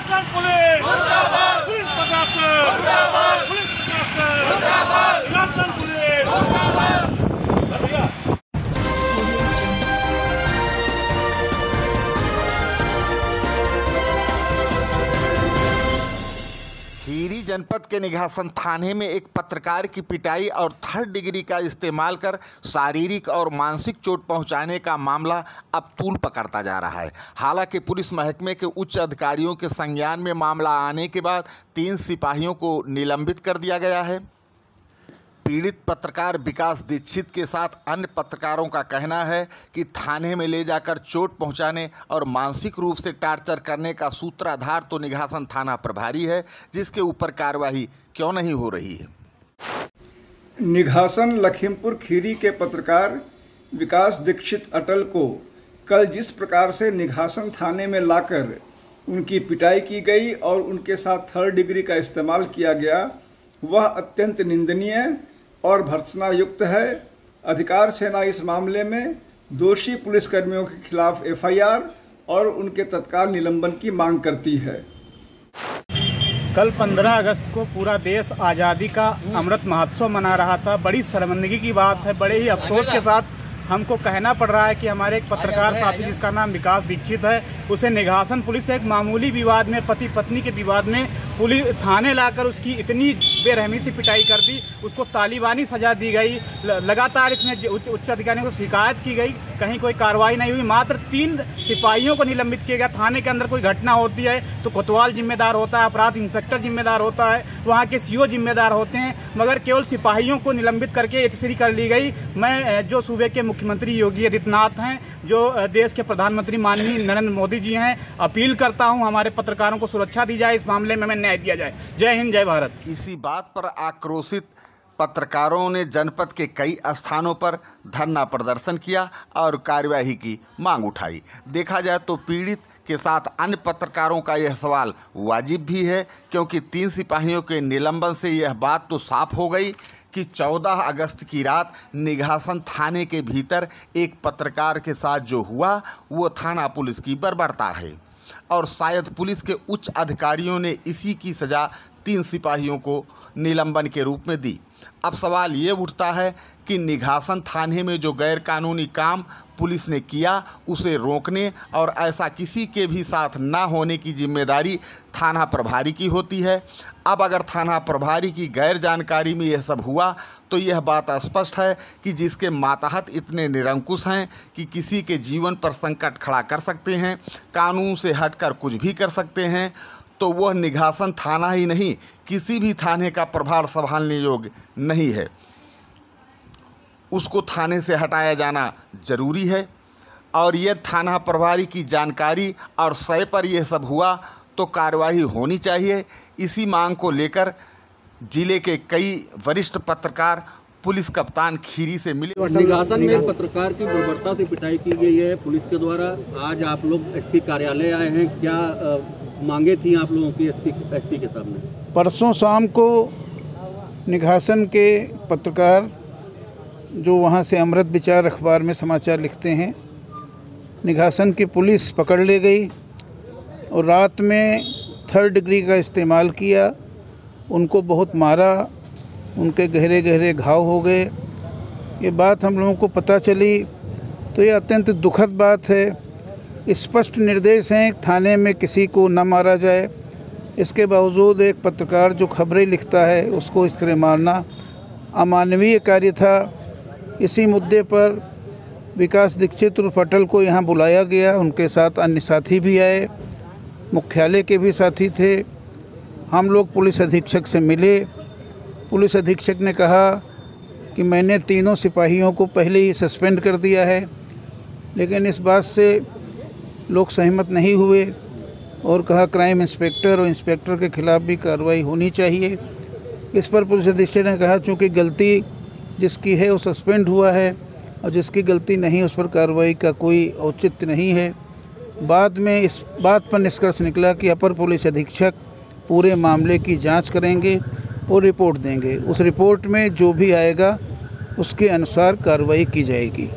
Nighasan police मुर्दाबाद, police प्रशासन मुर्दाबाद, पुलिस प्रशासन मुर्दाबाद, निघासन पुलिस मुर्दाबाद। खीरी जनपद के निघासन थाने में एक पत्रकार की पिटाई और 3rd डिग्री का इस्तेमाल कर शारीरिक और मानसिक चोट पहुंचाने का मामला अब तूल पकड़ता जा रहा है। हालांकि पुलिस महकमे के उच्च अधिकारियों के संज्ञान में मामला आने के बाद 3 सिपाहियों को निलंबित कर दिया गया है। पीड़ित पत्रकार विकास दीक्षित के साथ अन्य पत्रकारों का कहना है कि थाने में ले जाकर चोट पहुंचाने और मानसिक रूप से टार्चर करने का सूत्रधार तो निघासन थाना प्रभारी है, जिसके ऊपर कार्रवाई क्यों नहीं हो रही है। निघासन लखीमपुर खीरी के पत्रकार विकास दीक्षित अटल को कल जिस प्रकार से निघासन थाने में लाकर उनकी पिटाई की गई और उनके साथ 3rd डिग्री का इस्तेमाल किया गया, वह अत्यंत निंदनीय और भर्त्सना युक्त है। अधिकार सेना इस मामले में दोषी पुलिसकर्मियों के खिलाफ FIR और उनके तत्काल निलंबन की मांग करती है। कल 15 अगस्त को पूरा देश आज़ादी का अमृत महोत्सव मना रहा था। बड़ी शर्मिंदगी की बात है, बड़े ही अफसोस के साथ हमको कहना पड़ रहा है कि हमारे एक पत्रकार साथी जिसका नाम विकास दीक्षित है, उसे निघासन पुलिस से एक मामूली विवाद में, पति पत्नी के विवाद में पुलिस थाने लाकर उसकी इतनी बेरहमी से पिटाई कर दी, उसको तालिबानी सजा दी गई। लगातार इसमें उच्च अधिकारियों को शिकायत की गई, कहीं कोई कार्रवाई नहीं हुई। मात्र 3 सिपाहियों को निलंबित किया गया। थाने के अंदर कोई घटना होती है तो कोतवाल जिम्मेदार होता है, अपराध इंस्पेक्टर जिम्मेदार होता है, वहाँ के CO जिम्मेदार होते हैं, मगर केवल सिपाहियों को निलंबित करके एतसरी कर ली गई। मैं जो सूबे के मुख्यमंत्री योगी आदित्यनाथ हैं, जो देश के प्रधानमंत्री माननीय नरेंद्र मोदी जी हैं, अपील करता हूं हमारे पत्रकारों को सुरक्षा दी जाए, इस मामले में न्याय दिया जाए। जय हिंद, जय भारत। इसी बात पर आक्रोशित पत्रकारों ने जनपद के कई स्थानों पर धरना प्रदर्शन किया और कार्यवाही की मांग उठाई। देखा जाए तो पीड़ित के साथ अन्य पत्रकारों का यह सवाल वाजिब भी है, क्योंकि 3 सिपाहियों के निलंबन से यह बात तो साफ हो गई कि 14 अगस्त की रात निघासन थाने के भीतर एक पत्रकार के साथ जो हुआ वो थाना पुलिस की बर्बरता है और शायद पुलिस के उच्च अधिकारियों ने इसी की सज़ा 3 सिपाहियों को निलंबन के रूप में दी। अब सवाल ये उठता है कि निघासन थाने में जो गैरकानूनी काम पुलिस ने किया उसे रोकने और ऐसा किसी के भी साथ ना होने की जिम्मेदारी थाना प्रभारी की होती है। अब अगर थाना प्रभारी की गैर जानकारी में यह सब हुआ तो यह बात स्पष्ट है कि जिसके मातहत इतने निरंकुश हैं कि किसी के जीवन पर संकट खड़ा कर सकते हैं, कानून से हटकर कुछ भी कर सकते हैं, तो वह निघासन थाना ही नहीं किसी भी थाने का प्रभार संभालने योग्य नहीं है। उसको थाने से हटाया जाना जरूरी है और यह थाना प्रभारी की जानकारी और सय पर यह सब हुआ तो कार्रवाई होनी चाहिए। इसी मांग को लेकर जिले के कई वरिष्ठ पत्रकार पुलिस कप्तान खीरी से मिले। निघासन में पत्रकार की बर्बरता से पिटाई की गई है पुलिस के द्वारा। आज आप लोग SP कार्यालय आए हैं, क्या मांगे थी आप लोगों की SP के सामने? परसों शाम को निघासन के पत्रकार जो वहाँ से अमृत विचार अखबार में समाचार लिखते हैं, निघासन की पुलिस पकड़ ले गई और रात में 3rd डिग्री का इस्तेमाल किया। उनको बहुत मारा, उनके गहरे गहरे घाव हो गए। ये बात हम लोगों को पता चली तो ये अत्यंत दुखद बात है। स्पष्ट निर्देश हैं थाने में किसी को न मारा जाए, इसके बावजूद एक पत्रकार जो खबरें लिखता है उसको इस तरह मारना अमानवीय कार्य था। इसी मुद्दे पर विकास दीक्षित उर्फ अटल को यहाँ बुलाया गया, उनके साथ अन्य साथी भी आए, मुख्यालय के भी साथी थे। हम लोग पुलिस अधीक्षक से मिले। पुलिस अधीक्षक ने कहा कि मैंने 3 सिपाहियों को पहले ही सस्पेंड कर दिया है, लेकिन इस बात से लोग सहमत नहीं हुए और कहा क्राइम इंस्पेक्टर और इंस्पेक्टर के खिलाफ भी कार्रवाई होनी चाहिए। इस पर पुलिस अधीक्षक ने कहा चूँकि गलती जिसकी है वो सस्पेंड हुआ है और जिसकी गलती नहीं उस पर कार्रवाई का कोई औचित्य नहीं है। बाद में इस बात पर निष्कर्ष निकला कि अपर पुलिस अधीक्षक पूरे मामले की जांच करेंगे और रिपोर्ट देंगे। उस रिपोर्ट में जो भी आएगा उसके अनुसार कार्रवाई की जाएगी।